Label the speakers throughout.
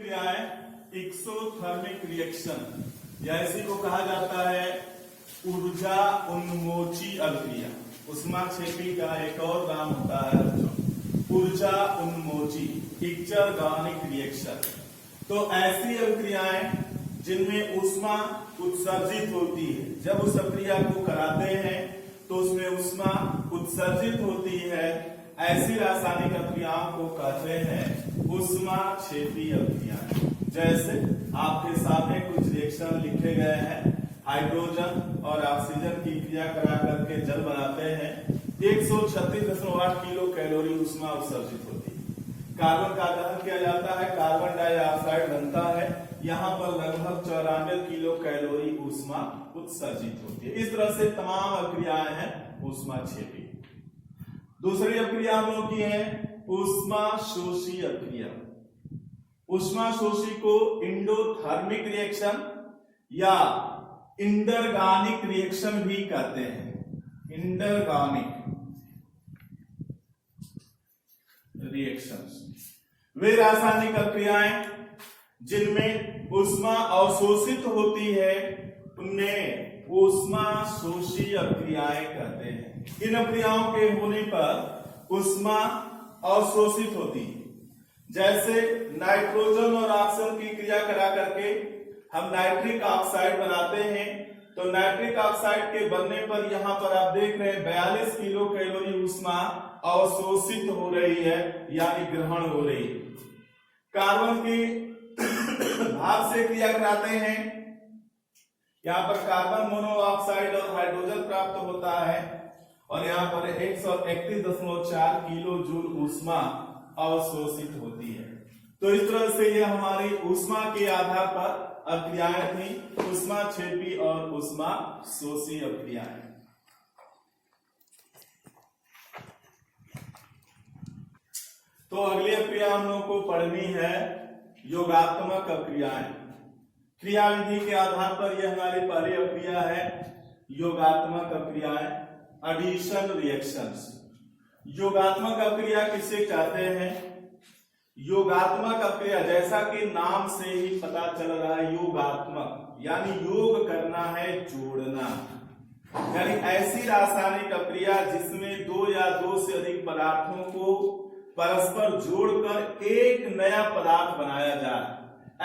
Speaker 1: अभिक्रियाएं exothermic reaction या इसी को कहा जाता है ऊर्जा उन्मोची अभिक्रिया। ऊष्माक्षेपी का एक और नाम होता है ऊर्जा उन्मोची एक्सर्गोनिक रिएक्शन। तो ऐसी अभिक्रियाएं जिनमें ऊष्मा उत्सर्जित होती है, जब उस अभिक्रिया को कराते हैं तो उसमें ऊष्मा उत्सर्जित होती है, ऐसी रासायनिक अभिक्रियाओं को कहते हैं ऊष्माक्षेपी अभिक्रियाएं। जैसे आपके सामने कुछ रिएक्शन लिखे गए हैं, हाइड्रोजन और ऑक्सीजन की क्रिया करा करके जल बनाते हैं, 136.8 किलो कैलोरी ऊष्मा उत्सर्जित होती है। कार्बन का दहन किया जाता है, कार्बन डाइऑक्साइड बनता है, यहाँ पर लगभग 94 किलो कैलोरी ऊष्मा उत्सर्जित होती है। इस तरह से तमाम अभिक्रियाएं हैं ऊष्माक्षेपी। दूसरी अभिक्रिया हम लोग की है ऊष्माशोषी अभिक्रिया। ऊष्माशोषी को इंडोथर्मिक रिएक्शन या इंडरगॉनिक रिएक्शन भी कहते हैं। इंडरगॉनिक रिएक्शंस वे रासायनिक अभिक्रियाएं जिनमें ऊष्मा अवशोषित होती है उन्हें ऊष्माशोषी अभिक्रियाएं कहते हैं। इन अभिक्रियाओं के होने पर ऊष्मा अवशोषित होती है। जैसे नाइट्रोजन और ऑक्सीजन की क्रिया करा करके हम नाइट्रिक ऑक्साइड बनाते हैं, तो नाइट्रिक ऑक्साइड के बनने पर यहाँ पर आप देख रहे हैं 42 किलो कैलोरी ऊष्मा अवशोषित हो रही है, यानी ग्रहण हो रही है। कार्बन की भाप से क्रिया कराते हैं, यहाँ पर कार्बन मोनोऑक्साइड और हाइड्रोजन प्राप्त होता है और यहाँ पर 131.4 किलो जूल ऊष्मा अवशोषित होती है। तो इस तरह से यह हमारी ऊष्मा के आधार पर अभिक्रियाएं थी, ऊष्माक्षेपी और ऊष्माशोषी अभिक्रियाएं। तो अगली अभिक्रिया हम लोग को पढ़नी है योगात्मक अभिक्रियाएं। क्रिया विधि के आधार पर यह हमारी पहली अभिक्रिया है योगात्मक अभिक्रियाएं, एडिशन रिएक्शंस। योगात्मक अभिक्रिया किसे कहते हैं? योगात्मक अभिक्रिया जैसा कि नाम से ही पता चल रहा है, योगात्मक यानी योग करना है, जोड़ना, यानी ऐसी रासायनिक अभिक्रिया जिसमें दो या दो से अधिक पदार्थों को परस्पर जोड़कर एक नया पदार्थ बनाया जाए,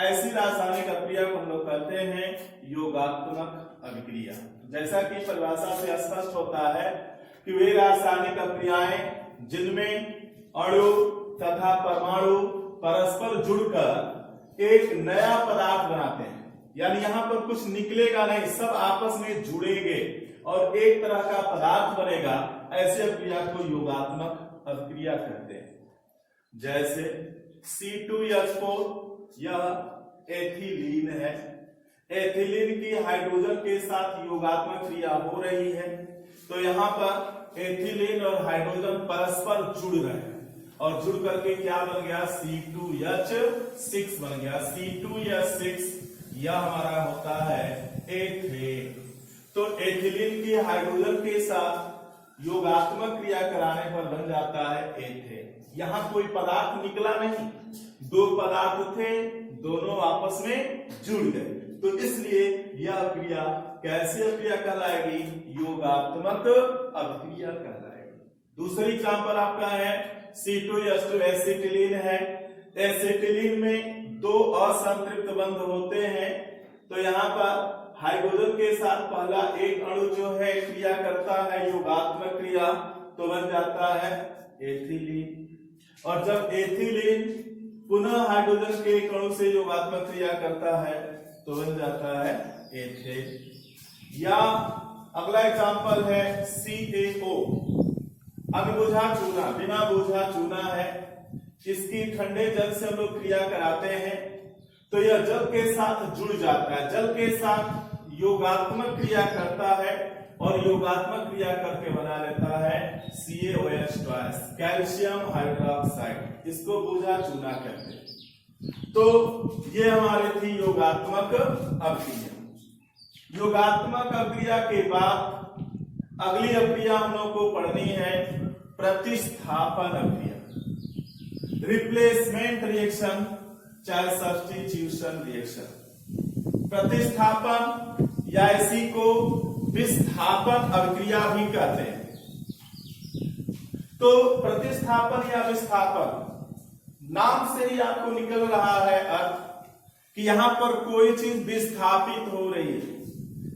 Speaker 1: ऐसी रासायनिक अभिक्रिया को हम लोग कहते हैं योगात्मक अभिक्रिया। जैसा कि परिभाषा से स्पष्ट होता है कि वे रासायनिक अभिक्रियाएं जिनमें अणु तथा परमाणु परस्पर जुड़कर एक नया पदार्थ बनाते हैं, यानी यहाँ पर कुछ निकलेगा नहीं, सब आपस में जुड़ेंगे और एक तरह का पदार्थ बनेगा, ऐसे अभिक्रिया को योगात्मक अभिक्रिया कहते हैं। जैसे C2H4 यह एथिलीन है, एथिलीन की हाइड्रोजन के साथ योगात्मक क्रिया हो रही है, तो यहाँ पर एथिलीन और हाइड्रोजन परस्पर जुड़ रहे हैं और जुड़ करके क्या बन गया? C2H6 बन गया। C2H6 यह हमारा होता है एथेन। तो एथिलीन की हाइड्रोजन के साथ योगात्मक क्रिया कराने पर बन जाता है एथेन। यहाँ कोई पदार्थ निकला नहीं, दो पदार्थ थे, दोनों आपस में जुड़ गए, तो इसलिए यह अभिक्रिया कैसी अभिक्रिया कहलाएगी? योगात्मक अभिक्रिया कहलाएगी। दूसरी एग्जांपल आपका है C2H2 एसिटिलीन है। एसिटिलीन में दो असंतृप्त बंध होते हैं, तो यहाँ पर हाइड्रोजन के साथ पहला एक अणु जो है क्रिया करता है योगात्मक क्रिया, तो बन जाता है एथिलीन। और जब एथिलीन पुनः हाइड्रोजन के एक अणु से योगात्मक क्रिया करता है तो बन जाता है एथेन। या अगला एग्जांपल है CaO, अनबुझा चूना, बिना बुझा चूना है, इसकी ठंडे जल से हम लोग क्रिया कराते हैं तो यह जल के साथ जुड़ जाता है, जल के साथ योगात्मक क्रिया करता है और योगात्मक क्रिया करके बना लेता है CaOH2, कैल्शियम हाइड्रोक्साइड, इसको बुझा चूना कहते हैं। तो ये हमारी थी योगात्मक अभिक्रिया। योगात्मक अभिक्रिया के बाद अगली अभिक्रिया हम लोग को पढ़नी है प्रतिस्थापन अभिक्रिया, रिप्लेसमेंट रिएक्शन चाहे सब्स्टिट्यूशन रिएक्शन। प्रतिस्थापन या इसी को विस्थापन अभिक्रिया भी कहते हैं। तो प्रतिस्थापन या विस्थापन नाम से ही आपको निकल रहा है अर्थ कि यहां पर कोई चीज विस्थापित हो रही है,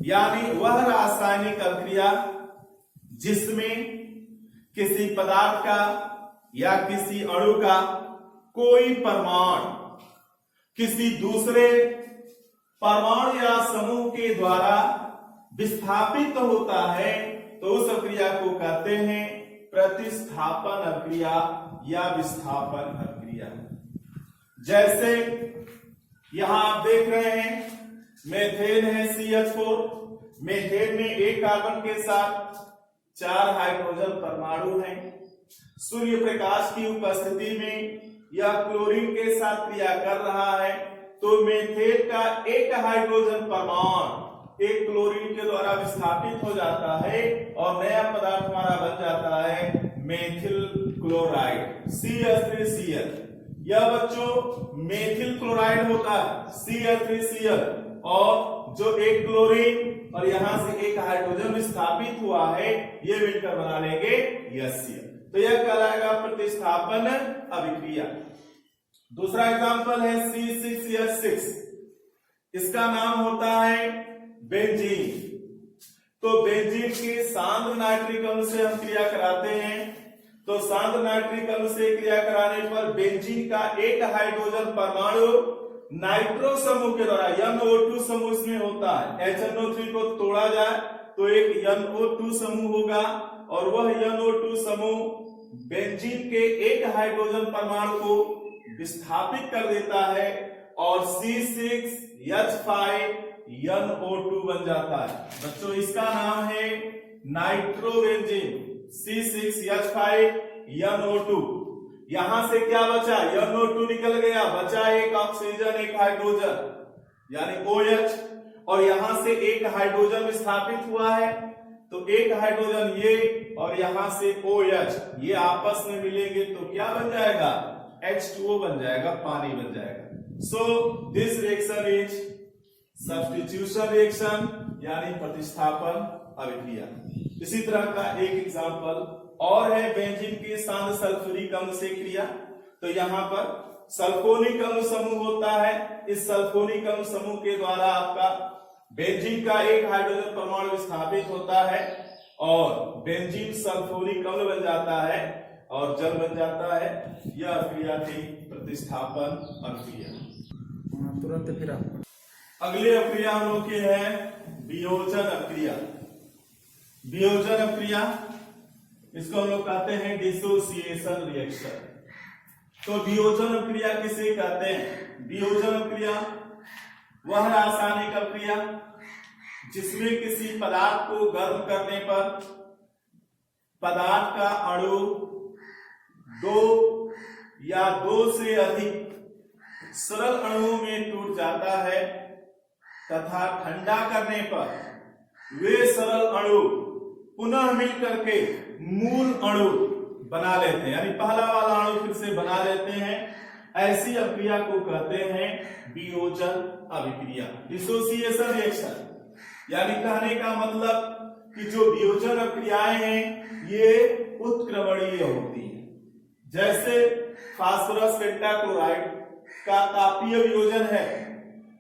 Speaker 1: यानी वह रासायनिक अभिक्रिया जिसमें किसी पदार्थ का या किसी अणु का कोई परमाणु किसी दूसरे परमाणु या समूह के द्वारा विस्थापित होता है, तो उस अभिक्रिया को कहते हैं प्रतिस्थापन अभिक्रिया या विस्थापन अभिक्रिया। जैसे यहां आप देख रहे हैं मेथेन है CH4, मेथेन में एक कार्बन के साथ 4 हाइड्रोजन परमाणु हैं। सूर्य प्रकाश की उपस्थिति में यह क्लोरीन के साथ क्रिया कर रहा है, तो मेथेन का एक हाइड्रोजन परमाणु एक क्लोरीन के द्वारा विस्थापित हो जाता है और नया पदार्थ हमारा बन जाता है मेथिल क्लोराइड CH3Cl। यह बच्चों मेथिल क्लोराइड होता है CH3Cl, और जो एक क्लोरीन और यहां से एक हाइड्रोजन विस्थापित हुआ है ये मिलकर बना लेंगे HCl। तो यह कहलाएगा प्रतिस्थापन अभिक्रिया। दूसरा एग्जांपल है C6H6, इसका नाम होता है बेंजीन। तो बेंजीन के सांद्र नाइट्रिक अम्ल से हम क्रिया कराते हैं, तो सांद्र नाइट्रिक अम्ल से क्रिया कराने पर बेंजीन का एक हाइड्रोजन परमाणु नाइट्रो समूह के द्वारा NO2 समूह इसमें होता है। HNO3 को तोड़ा जाए तो एक NO2 समूह होगा, और वह NO2 समूह बेंजीन के एक हाइड्रोजन परमाणु को विस्थापित कर देता है और C6H5 NO2 बन जाता है। बच्चों इसका नाम है नाइट्रोबेंजीन C6H5 NO2। यहां से क्या बचा, NO2 निकल गया, बचा एक ऑक्सीजन एक हाइड्रोजन यानी OH, और यहां से एक हाइड्रोजन विस्थापित हुआ है, तो एक हाइड्रोजन ये और यहां से OH ये आपस में मिलेंगे तो क्या बन जाएगा, H2O बन जाएगा, पानी बन जाएगा। So this reaction is substitution reaction यानी प्रतिस्थापन अभिक्रिया। इसी तरह का एक एग्जांपल और है बेंजीन के सांद्र सल्फ्यूरिक अम्ल से क्रिया। तो यहाँ पर सल्फोनिक अम्ल समूह होता है, इस सल्फोनिक अम्ल समूह के द्वारा आपका बेंजीन का एक हाइड्रोजन परमाणु विस्थापित होता है और बेंजीन सल्फोनिक अम्ल बन जाता है और जल बन जाता है। यह अभिक्रिया थी प्रतिस्थापन अभिक्रिया।
Speaker 2: तुरंत फिर आप
Speaker 1: अगली अभिक्रिया हम लोग की है वियोजन अभिक्रिया। वियोजन अभिक्रिया इसको हम लोग कहते हैं डिसोसिएशन रिएक्शन। तो वियोजन अभिक्रिया किसे कहते हैं? वियोजन अभिक्रिया वह रासायनिक अभिक्रिया जिसमें किसी पदार्थ को गर्म करने पर पदार्थ का अणु दो या दो से अधिक सरल अणुओं में टूट जाता है तथा ठंडा करने पर वे सरल अणु पुनः मिल करके मूल अणु बना लेते हैं, यानी पहला वाला अणु फिर से बना लेते हैं। ऐसी अभिक्रिया को कहते हैं वियोजन अभिक्रिया, डिसोसिएशन रिएक्शन। यानी कहने का मतलब कि जो वियोजन अभिक्रियाएं हैं ये उत्क्रमणीय होती हैं। जैसे फास्फोरस पेंटाक्लोराइड का तापीय वियोजन है,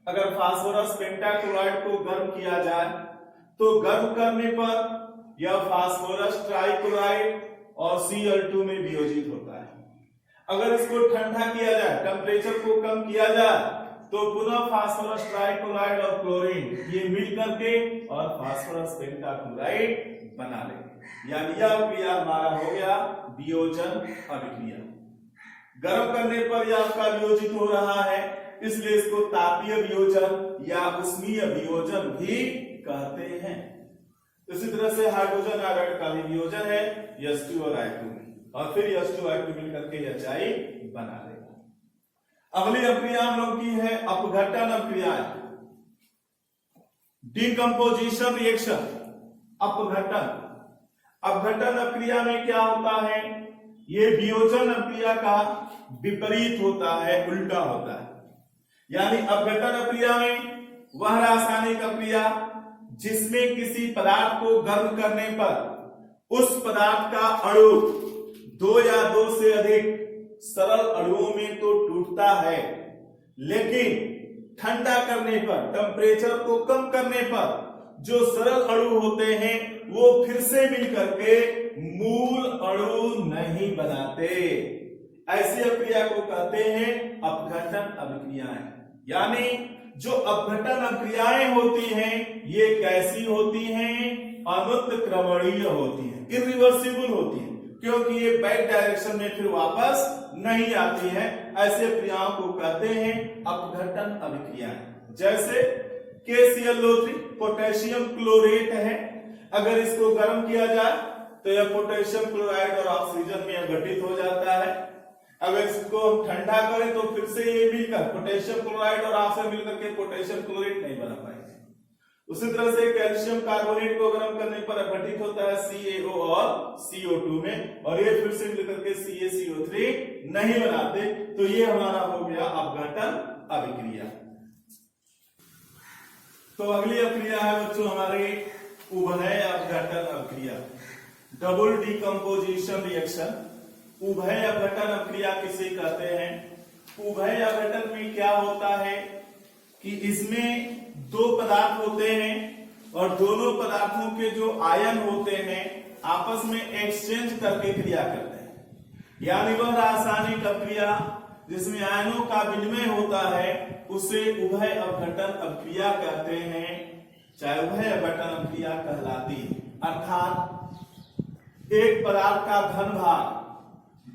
Speaker 1: अगर फास्फोरस पेंटाक्लोराइड को गर्म किया जाए तो गर्म करने पर यह फास्फोरस ट्राइक्लोराइड और Cl2 में वियोजित होता है। अगर इसको ठंडा किया जाए, टेम्परेचर को कम किया जाए, तो पुनः फास्फोरस ट्राइक्लोराइड और क्लोरीन ये मिल करके और फास्फोरस पेंटाक्लोराइड बना लेंगे। यानी यह अभिक्रिया हमारा हो गया वियोजन अभिक्रिया। गर्म करने पर यह आपका वियोजित हो रहा है, इसलिए इसको तापीय वियोजन या उष्मीय वियोजन भी कहते हैं। इसी तरह से हाइड्रोजन आयोडाइड का भी वियोजन है H2 और I2 में, और फिर H2 I2 मिल करके HI बना देगा। अगली अभिक्रिया हम लोग की है अपघटन अभिक्रिया, डिकम्पोजिशन रिएक्शन। अपघटन अभिक्रिया में क्या होता है, ये वियोजन अभिक्रिया का विपरीत होता है, उल्टा होता है। यानी अपघटन अक्रिया में वह रासायनिक अक्रिया जिसमें किसी पदार्थ को गर्म करने पर उस पदार्थ का अणु दो या दो से अधिक सरल अणुओं में तो टूटता है, लेकिन ठंडा करने पर, टेम्परेचर को कम करने पर जो सरल अणु होते हैं वो फिर से मिलकर के मूल अणु नहीं बनाते। ऐसी अक्रिया को कहते हैं अपघटन अभिक्रियाएं। यानी जो अपघटन अभिक्रियाएं होती हैं ये कैसी होती हैं? अनुत्क्रमणीय होती हैं, इरिवर्सिबल होती हैं, क्योंकि ये बैक डायरेक्शन में फिर वापस नहीं आती है। ऐसे क्रियाओं को कहते हैं अपघटन अभिक्रियाएं। जैसे KClO3 पोटेशियम क्लोरेट है, अगर इसको गर्म किया जाए तो यह पोटेशियम क्लोराइड और ऑक्सीजन में घटित हो जाता है। अगर इसको हम ठंडा करें तो फिर से ये मिलकर पोटेशियम क्लोराइड और ऑक्सीजन मिलकर के पोटेशियम क्लोरेट नहीं बना पाएंगे। उसी तरह से कैल्शियम कार्बोनेट को गर्म करने पर घटित होता है CaO और CO2 में, और ये फिर से मिलकर के CaCO3 नहीं बनाते। तो ये हमारा हो गया अपघटन अभिक्रिया। तो अगली अभिक्रिया है बच्चों हमारे उभय अपघटन अभिक्रिया, डबल डिकम्पोजिशन रिएक्शन। उभय अपघटन अभिक्रिया किसे कहते हैं? उभय अपघटन में क्या होता है कि इसमें दो पदार्थ होते हैं और दोनों पदार्थों के जो आयन होते हैं आपस में एक्सचेंज करके क्रिया करते हैं। यानी वह रासायनिक अभिक्रिया जिसमें आयनों का विनिमय होता है उसे उभय अपघटन अभिक्रिया कहते हैं, चाहे उभय अपघटन अभिक्रिया कहलाती है। अर्थात एक पदार्थ का धन भाग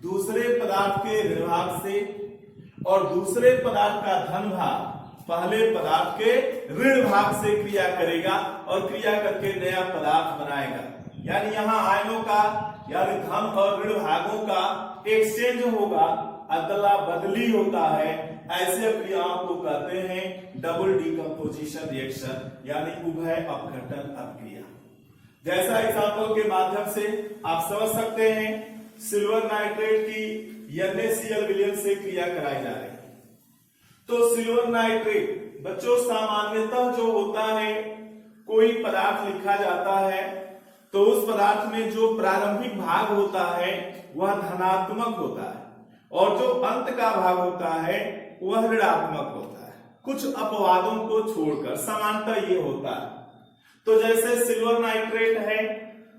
Speaker 1: दूसरे पदार्थ के ऋण भाग से और दूसरे पदार्थ का धन भाग पहले पदार्थ के ऋण भाग से क्रिया करेगा और क्रिया करके नया पदार्थ बनाएगा। यानी यहाँ आयनों का यानी धन और ऋण भागों का एक्सचेंज होगा, अदला बदली होता है। ऐसे क्रियाओं को कहते हैं डबल डिकम्पोजिशन रिएक्शन यानी उभय अपघटन अभिक्रिया। जैसा एग्जांपल के माध्यम से आप समझ सकते हैं, सिल्वर नाइट्रेट की NaCl विलयन से क्रिया कराई जा रही है। तो सिल्वर नाइट्रेट बच्चों सामान्यतः जो होता है, कोई पदार्थ लिखा जाता है तो उस पदार्थ में जो प्रारंभिक भाग होता है वह धनात्मक होता है और जो अंत का भाग होता है वह ऋणात्मक होता है, कुछ अपवादों को छोड़कर। समानतः ये होता है। तो जैसे सिल्वर नाइट्रेट है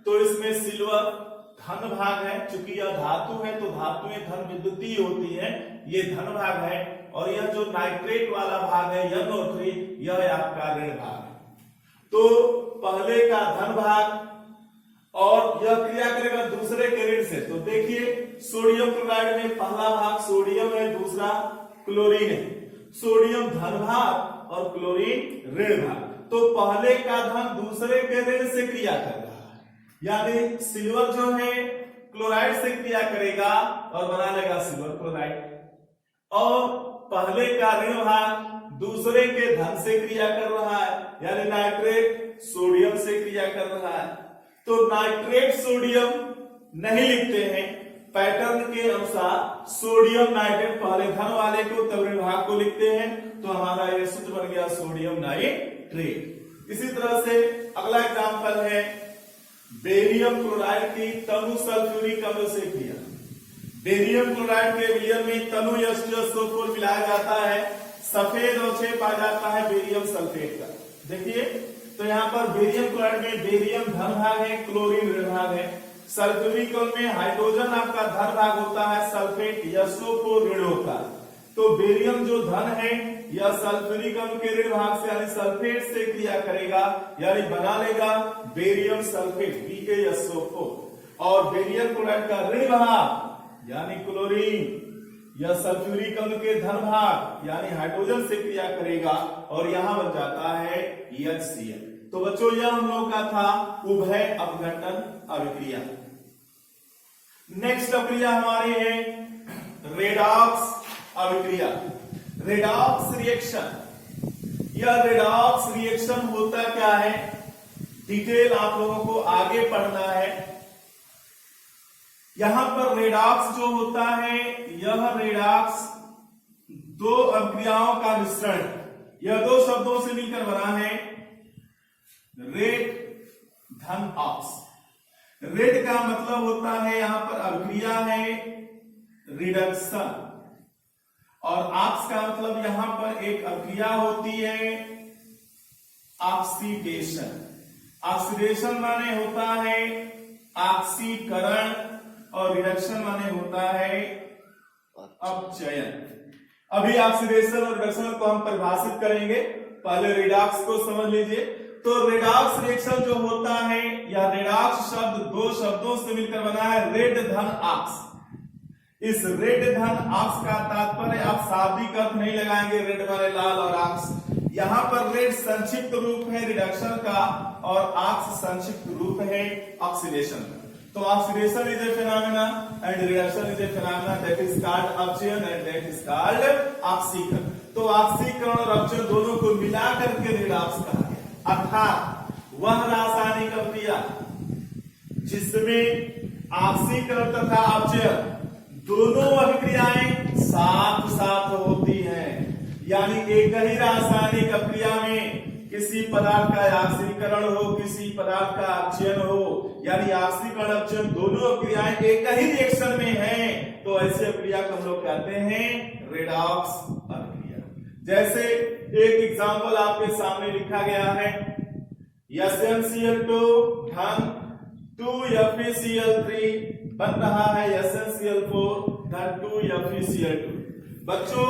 Speaker 1: तो इसमें सिल्वर धन भाग है, चूंकि यह धातु है तो धातुएं धन विद्युतीय होती है, ये धन भाग है, और यह जो नाइट्रेट वाला भाग है NO3 यह आपका ऋण भाग है। तो पहले का धन भाग और यह क्रिया करेगा दूसरे के ऋण से। तो देखिए सोडियम क्लोराइड में पहला भाग सोडियम है, दूसरा क्लोरीन है। सोडियम धन भाग और क्लोरीन ऋण भाग। तो पहले का धन दूसरे के ऋण से क्रिया कर रहा है, यानी सिल्वर जो है क्लोराइड से क्रिया करेगा और बना लेगा सिल्वर क्लोराइड, और पहले का ऋण भाग दूसरे के धन से क्रिया कर रहा है, यानी नाइट्रेट सोडियम से क्रिया कर रहा है। तो नाइट्रेट सोडियम नहीं लिखते हैं, पैटर्न के अनुसार सोडियम नाइट्रेट पहले धन वाले को तब ऋण भाग को लिखते हैं। तो हमारा यह सूत्र बन गया सोडियम नाइट्रेट। इसी तरह से अगला एग्जांपल है बेरियम क्लोराइड की तनु सल्फ्यूरिक अम्ल से क्रिया। बेरियम क्लोराइड के विलयन में तनु H2SO4 मिलाया जाता है, सफेद अवक्षेप आ जाता है बेरियम सल्फेट का। देखिए तो यहाँ पर बेरियम क्लोराइड में बेरियम धन भाग है, क्लोरीन ऋण भाग है। सल्फ्यूरिक अम्ल में हाइड्रोजन आपका धन भाग होता है, सल्फेट SO4 ऋण होता है। तो बेरियम जो धन है यह सल्फ्यूरिक अम्ल के ऋण भाग से यानी सल्फेट से क्रिया करेगा, यानी बना लेगा बेरियम सल्फेट BaSO4, और बेरियम क्लोराइड का ऋण भाग यानी क्लोरीन यह सल्फ्यूरिक अम्ल के धन भाग यानी हाइड्रोजन से क्रिया करेगा और यहां बन जाता है HCl। तो बच्चों यह हम लोग का था उभय अपघटन अभिक्रिया। नेक्स्ट अभिक्रिया हमारी है रेडॉक्स अभिक्रिया, रेडॉक्स रिएक्शन। यह रेडॉक्स रिएक्शन होता क्या है, डिटेल आप लोगों को आगे पढ़ना है। यहां पर रेडॉक्स जो होता है यह रेडॉक्स दो अभिक्रियाओं का मिश्रण, यह दो शब्दों से मिलकर बना है रेड धन ऑक्स। रेड का मतलब होता है यहां पर अभिक्रिया है रिडक्शन, और ऑक्स का मतलब यहां पर एक अभिक्रिया होती है ऑक्सीडेशन। ऑक्सीडेशन माने होता है ऑक्सीकरण, और रिडक्शन माने होता है अपचयन। अभी ऑक्सीडेशन और रिडक्शन को हम परिभाषित करेंगे, पहले रिडॉक्स को समझ लीजिए। तो रेडॉक्स रिएक्शन जो होता है, या रेडॉक्स शब्द दो शब्दों से मिलकर बना है रेड धन ऑक्स। इस रेड धन ऑक्स का तात्पर्य आप शाब्दिक अर्थ नहीं लगाएंगे, रेड माने लाल और ऑक्स। यहां पर रेड संक्षिप्त रूप है रिडक्शन का, और ऑक्स संक्षिप्त रूप है ऑक्सीडेशन का। तो oxidation is a phenomena and reduction is a phenomena that is called अपचयन एंड दैट इज कॉल्ड ऑक्सीकरण। तो ऑक्सीकरण और अपचयन दोनों को मिला करके रिडॉक्स कहा गया, अर्थात वह रासायनिक अभिक्रिया जिसमें ऑक्सीकरण तथा अपचयन दोनों अभिक्रियाएं साथ साथ होती हैं, यानी एक ही रासायनिक अभिक्रिया में किसी पदार्थ का ऑक्सीकरण हो, किसी पदार्थ का अपचयन हो, यानी ऑक्सीकरण अपचयन दोनों अभिक्रियाएं एक ही रिएक्शन में हैं, तो ऐसे अभिक्रिया को हम लोग कहते हैं रेडॉक्स अभिक्रिया। जैसे एक एग्जांपल आपके सामने लिखा गया है, SnCl2 धन 2FeCl3 बन रहा है SnCl4 धन 2FeCl2। बच्चों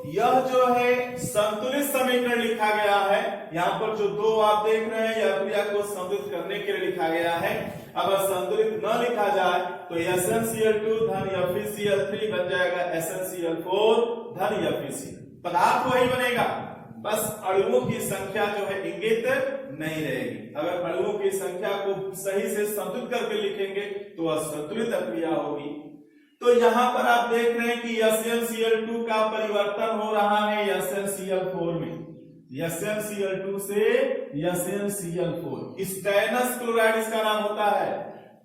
Speaker 1: यह जो है संतुलित समीकरण लिखा गया है, यहाँ पर जो दो आप देख रहे हैं यह अभिक्रिया को संतुलित करने के लिए लिखा गया है। अगर संतुलित न लिखा जाए तो SnCl2 धन FeCl3 बन जाएगा SnCl4 धन FeCl। पदार्थ वही बनेगा, बस अणुओं की संख्या जो है इंगित नहीं रहेगी। अगर अणुओं की संख्या को सही से संतुलित करके लिखेंगे तो वह संतुलित अभिक्रिया होगी। तो यहां पर आप देख रहे हैं कि SnCl2 का परिवर्तन हो रहा है SnCl4 में, SnCl2 से SnCl4। स्टेनस क्लोराइड इसका नाम होता है,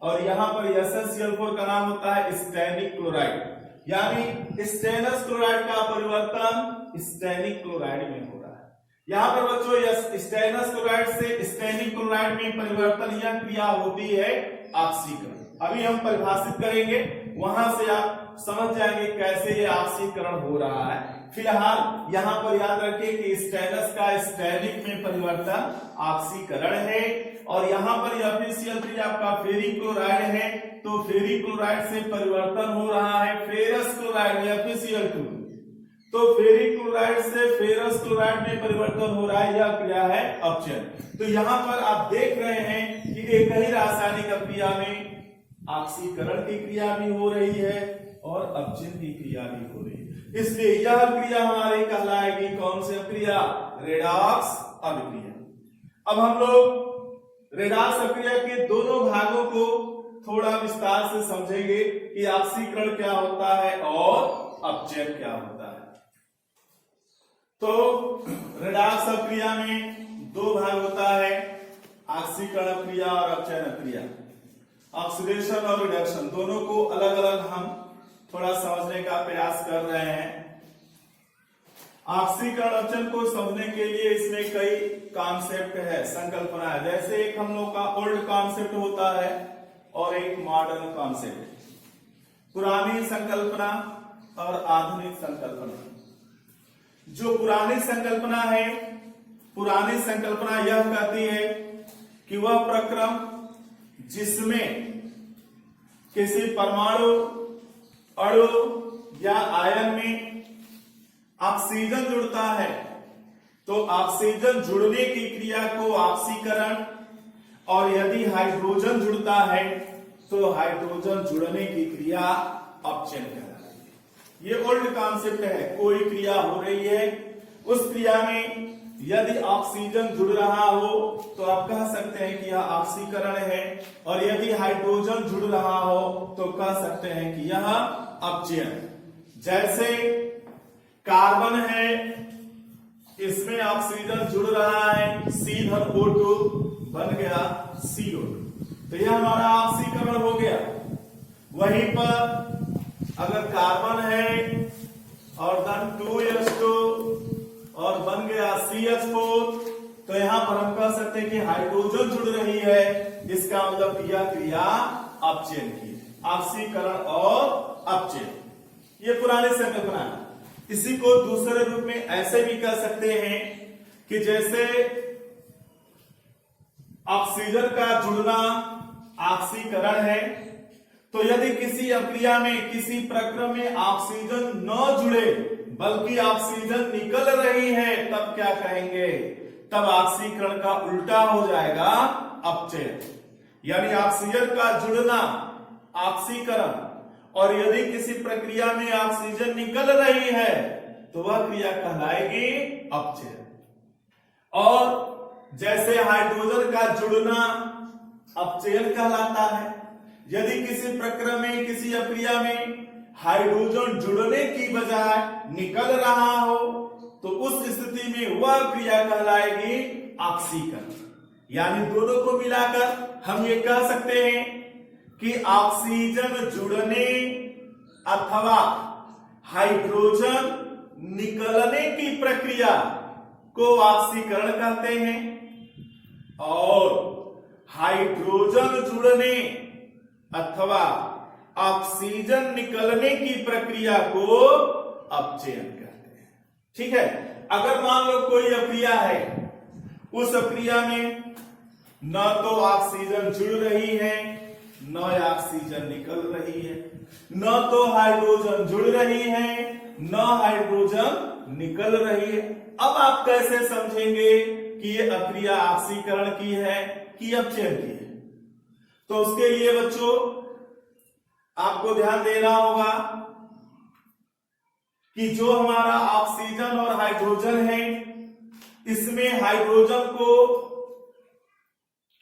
Speaker 1: और यहां पर SnCl4 का नाम होता है स्टेनिक क्लोराइड, यानी स्टेनस क्लोराइड का परिवर्तन स्टेनिक क्लोराइड में हो रहा है। यहाँ पर बच्चों स्टेनस क्लोराइड से स्टेनिक क्लोराइड में परिवर्तन, यह क्रिया होती है ऑक्सीकरण। अभी हम परिभाषित करेंगे, वहां से आप समझ जाएंगे कैसे ये ऑक्सीकरण हो रहा है। फिलहाल यहाँ पर याद रखिए कि स्टेनस का स्टेनिक में परिवर्तन ऑक्सीकरण है, और यहाँ पर FeCl3 आपका फेरिक क्लोराइड है, तो फेरिक क्लोराइड से परिवर्तन हो रहा है फेरस क्लोराइड FeCl2। तो फेरिक क्लोराइड से फेरस क्लोराइड में परिवर्तन हो रहा है, यह क्रिया है अपचयन। तो यहाँ पर आप देख रहे हैं कि एक ही रासायनिक अभिक्रिया में ऑक्सीकरण की क्रिया भी हो रही है और अपचयन की क्रिया भी हो रही है, इसलिए यह क्रिया हमारी कहलाएगी कौन सी अभिक्रिया? रेडॉक्स अभिक्रिया। अब हम लोग रेडॉक्स अभिक्रिया के दोनों भागों को थोड़ा विस्तार से समझेंगे कि ऑक्सीकरण क्या होता है और अपचयन क्या होता है। तो रेडॉक्स अभिक्रिया में दो भाग होता है, ऑक्सीकरण अभिक्रिया और अपचयन अभिक्रिया। ऑक्सीडेशन और रिडक्शन दोनों को अलग अलग हम थोड़ा समझने का प्रयास कर रहे हैं। ऑक्सीकरण अपचयन को समझने के लिए इसमें कई कॉन्सेप्ट है, संकल्पना है। जैसे एक हम लोग का ओल्ड कॉन्सेप्ट होता है और एक मॉडर्न कॉन्सेप्ट, पुरानी संकल्पना और आधुनिक संकल्पना। जो पुरानी संकल्पना है, पुरानी संकल्पना यह कहती है कि वह प्रक्रम जिसमें किसी परमाणु, अणु या आयन में ऑक्सीजन जुड़ता है, तो ऑक्सीजन जुड़ने की क्रिया को ऑक्सीकरण, और यदि हाइड्रोजन जुड़ता है तो हाइड्रोजन जुड़ने की क्रिया अपचयन कहलाती है। ये ओल्ड कॉन्सेप्ट है। कोई क्रिया हो रही है, उस क्रिया में यदि ऑक्सीजन जुड़ रहा हो तो आप कह सकते हैं कि यह ऑक्सीकरण है, और यदि हाइड्रोजन जुड़ रहा हो तो कह सकते हैं कि यह अपचयन। जैसे कार्बन है, इसमें ऑक्सीजन जुड़ रहा है, C(O2) बन गया CO2, तो यह हमारा ऑक्सीकरण हो गया। वहीं पर अगर कार्बन है और धन 2s2 और बन गया CH4। तो यहां पर हम कह सकते हैं कि हाइड्रोजन जुड़ रही है, इसका मतलब यह क्रिया अपचयन की है, ऑक्सीकरण और अपचयन। ये पुरानी संकल्पना है। इसी को दूसरे रूप में ऐसे भी कह सकते हैं कि जैसे ऑक्सीजन का जुड़ना ऑक्सीकरण है, तो यदि किसी अक्रिया में किसी प्रक्रम में ऑक्सीजन न जुड़े बल्कि ऑक्सीजन निकल रही है, तब क्या कहेंगे? तब ऑक्सीकरण का उल्टा हो जाएगा अपचयन। यानी ऑक्सीजन का जुड़ना ऑक्सीकरण, और यदि किसी प्रक्रिया में ऑक्सीजन निकल रही है तो वह क्रिया कहलाएगी अपचयन। और जैसे हाइड्रोजन का जुड़ना अपचयन कहलाता है, यदि किसी प्रक्रम में किसी अक्रिया में हाइड्रोजन जुड़ने की बजाय निकल रहा हो तो उस स्थिति में वह क्रिया कहलाएगी ऑक्सीकरण। यानी दोनों को मिलाकर हम ये कह सकते हैं कि ऑक्सीजन जुड़ने अथवा हाइड्रोजन निकलने की प्रक्रिया को ऑक्सीकरण कहते हैं, और हाइड्रोजन जुड़ने अथवा ऑक्सीजन निकलने की प्रक्रिया को अपचयन कहते हैं। ठीक है। अगर मान लो कोई अक्रिया है, उस अक्रिया में न तो ऑक्सीजन जुड़ रही है न ऑक्सीजन निकल रही है, न तो हाइड्रोजन जुड़ रही है न हाइड्रोजन निकल रही है। अब आप कैसे समझेंगे कि ये अक्रिया ऑक्सीकरण की है कि अपचयन की है? तो उसके लिए बच्चों आपको ध्यान देना होगा कि जो हमारा ऑक्सीजन और हाइड्रोजन है, इसमें हाइड्रोजन को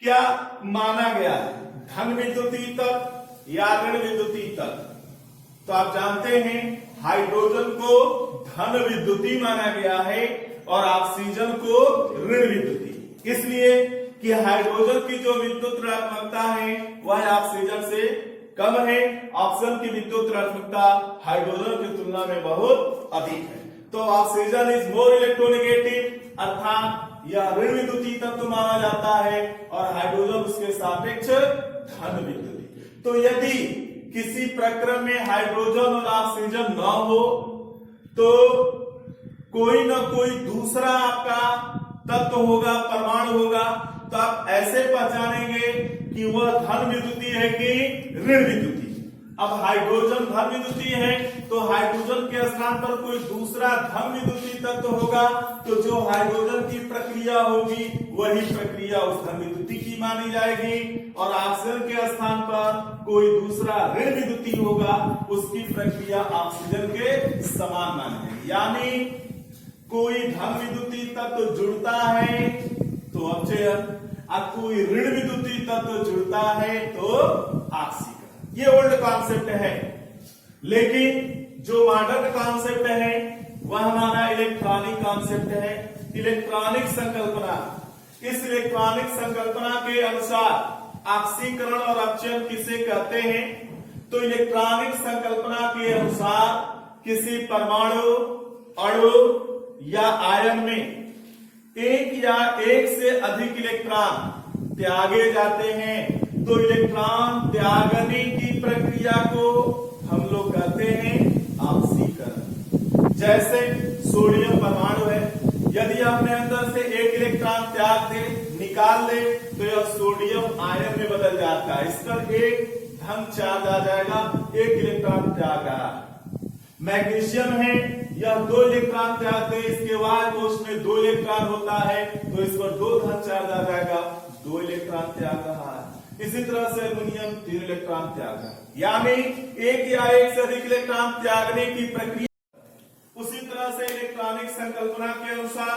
Speaker 1: क्या माना गया है? धन विद्युतीय तत्व या ऋण विद्युतीय तत्व। तो आप जानते हैं हाइड्रोजन को धन विद्युतीय माना गया है और ऑक्सीजन को ऋण विद्युतीय, इसलिए कि हाइड्रोजन की जो विद्युत ऋणात्मकता है वह ऑक्सीजन से कम है, ऑक्सीजन की विद्युत ऋणात्मकता हाइड्रोजन की तुलना में बहुत अधिक है। तो ऑक्सीजन इज मोर इलेक्ट्रोनेगेटिव, अर्थात यह ऋण विद्युतीय तत्व माना जाता है और हाइड्रोजन उसके सापेक्ष धन विद्युतीय। तो यदि किसी प्रक्रम में हाइड्रोजन और ऑक्सीजन न हो तो कोई न कोई दूसरा आपका तत्व होगा, परमाणु होगा, तो आप ऐसे पहचानेंगे कि वह धन विद्युतीय है कि ऋण विद्युतीय। अब हाइड्रोजन धन विद्युतीय है तो हाइड्रोजन के स्थान पर कोई दूसरा धन विद्युतीय तत्व होगा, तो जो हाइड्रोजन की प्रक्रिया होगी वही प्रक्रिया उस धन विद्युतीय की मानी जाएगी, और ऑक्सीजन के स्थान पर कोई दूसरा ऋण विद्युतीय होगा, उसकी प्रक्रिया ऑक्सीजन के समान मानी जाएगी। यानी कोई धन विद्युतीय तत्व जुड़ता है तो अपचयन, और कोई ऋण विद्युतीय तत्व जुड़ता है तो ऑक्सीकरण। ये ओल्ड कॉन्सेप्ट है, लेकिन जो मॉडर्न कॉन्सेप्ट है वह हमारा इलेक्ट्रॉनिक कॉन्सेप्ट है, इलेक्ट्रॉनिक संकल्पना। इस इलेक्ट्रॉनिक संकल्पना के अनुसार ऑक्सीकरण और अपचयन किसे कहते हैं? तो इलेक्ट्रॉनिक संकल्पना के अनुसार किसी परमाणु, अणु या आयन में एक या एक से अधिक इलेक्ट्रॉन त्यागे जाते हैं, तो इलेक्ट्रॉन त्यागने की प्रक्रिया को हम लोग कहते हैं ऑक्सीकरण। जैसे सोडियम परमाणु है, यदि हमने अंदर से एक इलेक्ट्रॉन त्याग दे, निकाल दे, तो यह सोडियम आयन में बदल जाता है, इस पर एक धन चार्ज आ जाएगा, एक इलेक्ट्रॉन त्याग रहा है। मैग्नीशियम है, यह 2 इलेक्ट्रॉन त्याग दे, इसके बाद तो उसमें 2 इलेक्ट्रॉन होता है, तो इस पर 2 धन चार्ज आ जाएगा, 2 इलेक्ट्रॉन त्याग रहा है। इसी तरह से एल्युमिनियम 3 इलेक्ट्रॉन त्याग रहा है, यानी एक या एक से अधिक इलेक्ट्रॉन त्यागने की प्रक्रिया। उसी तरह से इलेक्ट्रॉनिक संकल्पना के अनुसार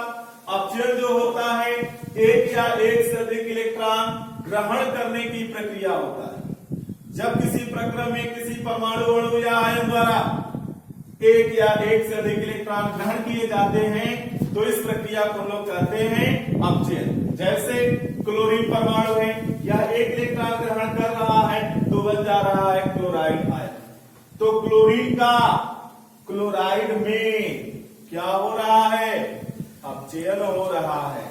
Speaker 1: अपचयन जो होता है, एक या एक से अधिक इलेक्ट्रॉन ग्रहण करने की प्रक्रिया होता है। जब किसी प्रक्रम में किसी परमाणु, अणु या आयन द्वारा एक या एक से अधिक इलेक्ट्रॉन ग्रहण किए जाते हैं तो इस प्रक्रिया को हम लोग कहते हैं अपचयन। जैसे क्लोरीन परमाणु है, यह एक इलेक्ट्रॉन ग्रहण कर रहा है तो बन जा रहा है क्लोराइड आयन। तो क्लोरीन का क्लोराइड में क्या हो रहा है, अपचयन हो रहा है।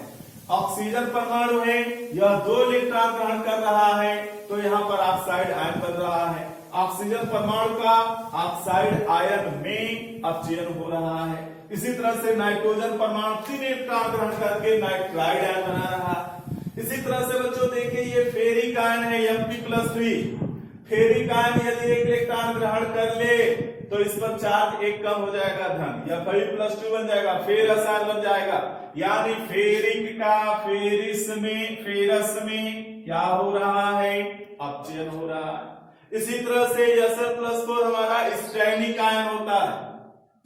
Speaker 1: ऑक्सीजन परमाणु है, यह 2 इलेक्ट्रॉन ग्रहण कर रहा है, तो यहाँ पर ऑक्साइड आयन बन रहा है। ऑक्सीजन परमाणु का ऑक्साइड आयन में अपचयन हो रहा है। इसी तरह से नाइट्रोजन परमाणु 3 इलेक्ट्रॉन ग्रहण करके नाइट्राइड आयन बना रहा है। इसी तरह से बच्चों देखिए ये फेरिक आयन है Mp+3। फेरिक आयन यदि 1 इलेक्ट्रॉन ग्रहण कर ले तो इस पर चार्ज 1 कम हो जाएगा धन, या Fe+2 बन जाएगा, फेरस आयन बन जाएगा। यानी फेरिक का फेरस में क्या हो रहा है, अपचयन हो रहा है। इसी तरह से Sl+4 हमारा स्टैनिक आयन होता है,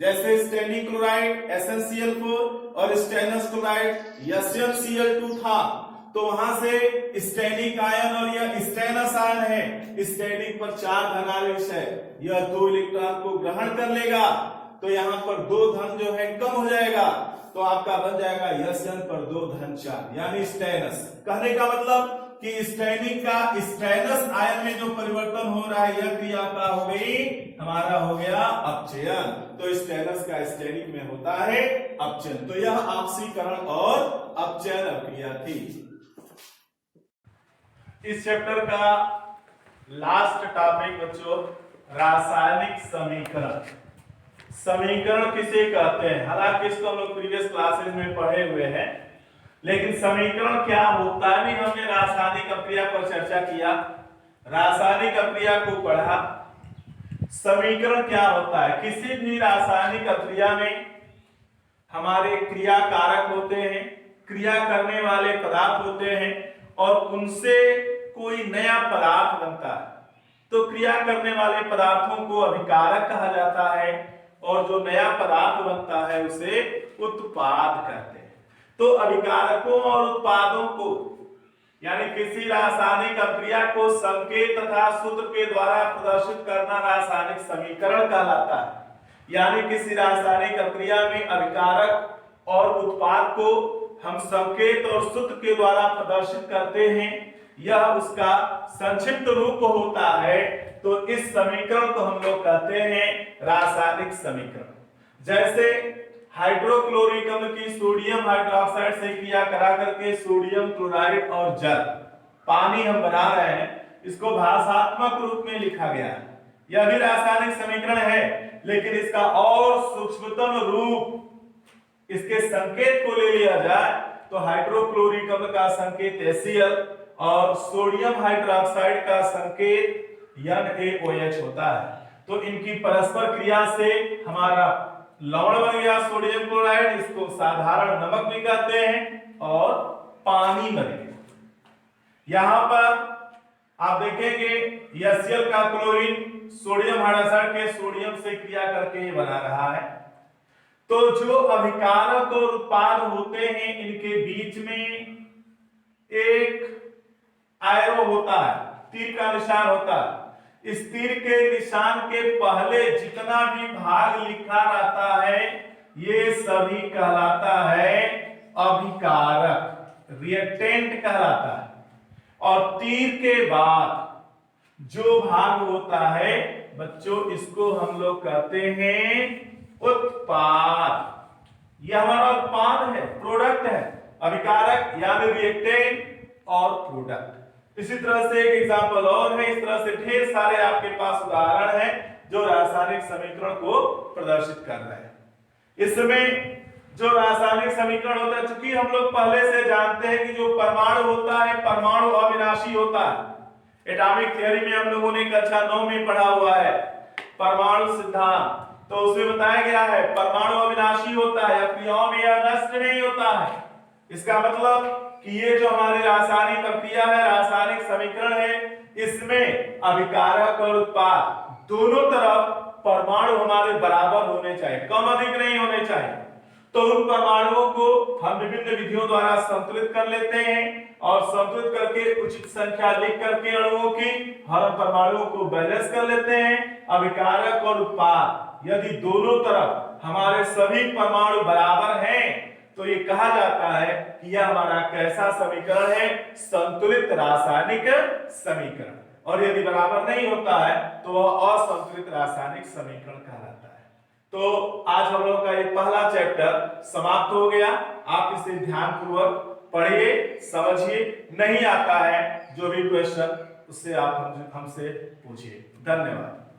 Speaker 1: जैसे स्टैनिक क्लोराइड SnCl4 और स्टेनस क्लोराइड SnCl2 था, तो वहां से स्टैनिक आयन और यह स्टेनस आयन है, स्टैनिक पर 4 धनावेश है, यह 2 इलेक्ट्रॉन को ग्रहण कर लेगा, तो यहाँ पर 2 धन जो है कम हो जाएगा, तो आपका बन जाएगा Sn पर 2 धन 4, यानी स्टेनस। कहने का मतलब कि स्टैनिक का स्टेनस आयन में जो परिवर्तन हो रहा है, यह क्रिया का हो गई, हमारा हो गया अपचयन। तो स्टेनस का स्टैनिक में होता है अपचयन। तो यह ऑक्सीकरण और अपचयन अभिक्रिया थी। इस चैप्टर का लास्ट टॉपिक बच्चों रासायनिक समीकरण। समीकरण किसे कहते हैं, हालांकि इसको हम लोग प्रीवियस क्लासेस में पढ़े हुए हैं, लेकिन समीकरण क्या होता है भी हमने रासायनिक अभिक्रिया पर चर्चा किया, रासायनिक अभिक्रिया को पढ़ा। समीकरण क्या होता है, किसी भी रासायनिक अभिक्रिया में हमारे क्रिया कारक होते हैं, क्रिया करने वाले पदार्थ होते हैं, और उनसे कोई नया पदार्थ बनता है, तो क्रिया करने वाले पदार्थों को अभिकारक कहा जाता है, और जो नया पदार्थ बनता है उसे उत्पाद कहते हैं। तो अभिकारकों और उत्पादों को, यानी किसी रासायनिक अभिक्रिया को संकेत तथा सूत्र के द्वारा प्रदर्शित करना रासायनिक समीकरण कहलाता है। यानी किसी रासायनिक अभिक्रिया में अभिकारक और उत्पाद को हम संकेत और सूत्र के द्वारा प्रदर्शित करते हैं, यह उसका संक्षिप्त रूप होता है, तो इस समीकरण को हम लोग कहते हैं रासायनिक समीकरण। जैसे हाइड्रोक्लोरिक अम्ल की सोडियम हाइड्रोक्साइड से क्रिया करा करके सोडियम क्लोराइड और जल पानी हम बना रहे हैं, इसको भाषात्मक रूप में लिखा गया है, यह भी रासायनिक समीकरण है, लेकिन इसका और सूक्ष्मतम रूप, इसके संकेत को ले लिया जाए तो हाइड्रोक्लोरिक अम्ल का संकेत HCl और सोडियम हाइड्रोक्साइड का संकेत NaOH होता है। तो इनकी परस्पर क्रिया से हमारा लवण बन गया सोडियम क्लोराइड, इसको साधारण नमक भी कहते हैं, और पानी बन गया। यहां पर आप देखेंगे HCl का क्लोरीन सोडियम हाइड्रोक्साइड के सोडियम से क्रिया करके ये बना रहा है। तो जो अभिकारक और उत्पाद होते हैं, इनके बीच में एक एरो होता है, तीर का निशान होता है। इस तीर के निशान के पहले जितना भी भाग लिखा रहता है, ये सभी कहलाता है अभिकारक, रिएक्टेंट कहलाता है। और तीर के बाद जो भाग होता है बच्चों, इसको हम लोग कहते हैं उत्पाद। यह हमारा उत्पाद है, प्रोडक्ट है, अभिकारक यानी रिएक्टेंट और प्रोडक्ट। इसी तरह से एक एग्जांपल और है, इस तरह से ढेर सारे आपके पास उदाहरण हैं जो रासायनिक समीकरण को प्रदर्शित कर रहे हैं। इसमें जो रासायनिक समीकरण होता है, चूंकि हम लोग पहले से जानते हैं कि जो परमाणु होता है, परमाणु अविनाशी होता है। एटॉमिक थ्योरी में हम लोगों ने कक्षा 9 में पढ़ा हुआ है परमाणु सिद्धांत, तो उसमें बताया गया है परमाणु अविनाशी होता है, क्रियाओं में यह नष्ट नहीं होता है। इसका मतलब कि ये जो हमारी रासायनिक प्रक्रिया है, रासायनिक समीकरण है, इसमें अभिकारक और उत्पाद दोनों तरफ परमाणु हमारे बराबर होने चाहिए, कम अधिक नहीं होने चाहिए। तो उन परमाणुओं को हम विभिन्न विधियों द्वारा संतुलित कर लेते हैं, और संतुलित करके उचित संख्या लिख करके अणुओं की हर परमाणुओं को बैलेंस कर लेते हैं। अभिकारक और उत्पाद यदि दोनों तरफ हमारे सभी परमाणु बराबर हैं, तो ये कहा जाता है कि यह हमारा कैसा समीकरण है, संतुलित रासायनिक समीकरण। और यदि बराबर नहीं होता है तो वह असंतुलित रासायनिक समीकरण कहलाता है। तो आज हम लोग का ये पहला चैप्टर समाप्त हो गया। आप इसे ध्यानपूर्वक पढ़िए, समझिए, नहीं आता है जो भी क्वेश्चन उससे आप हमसे पूछिए। धन्यवाद।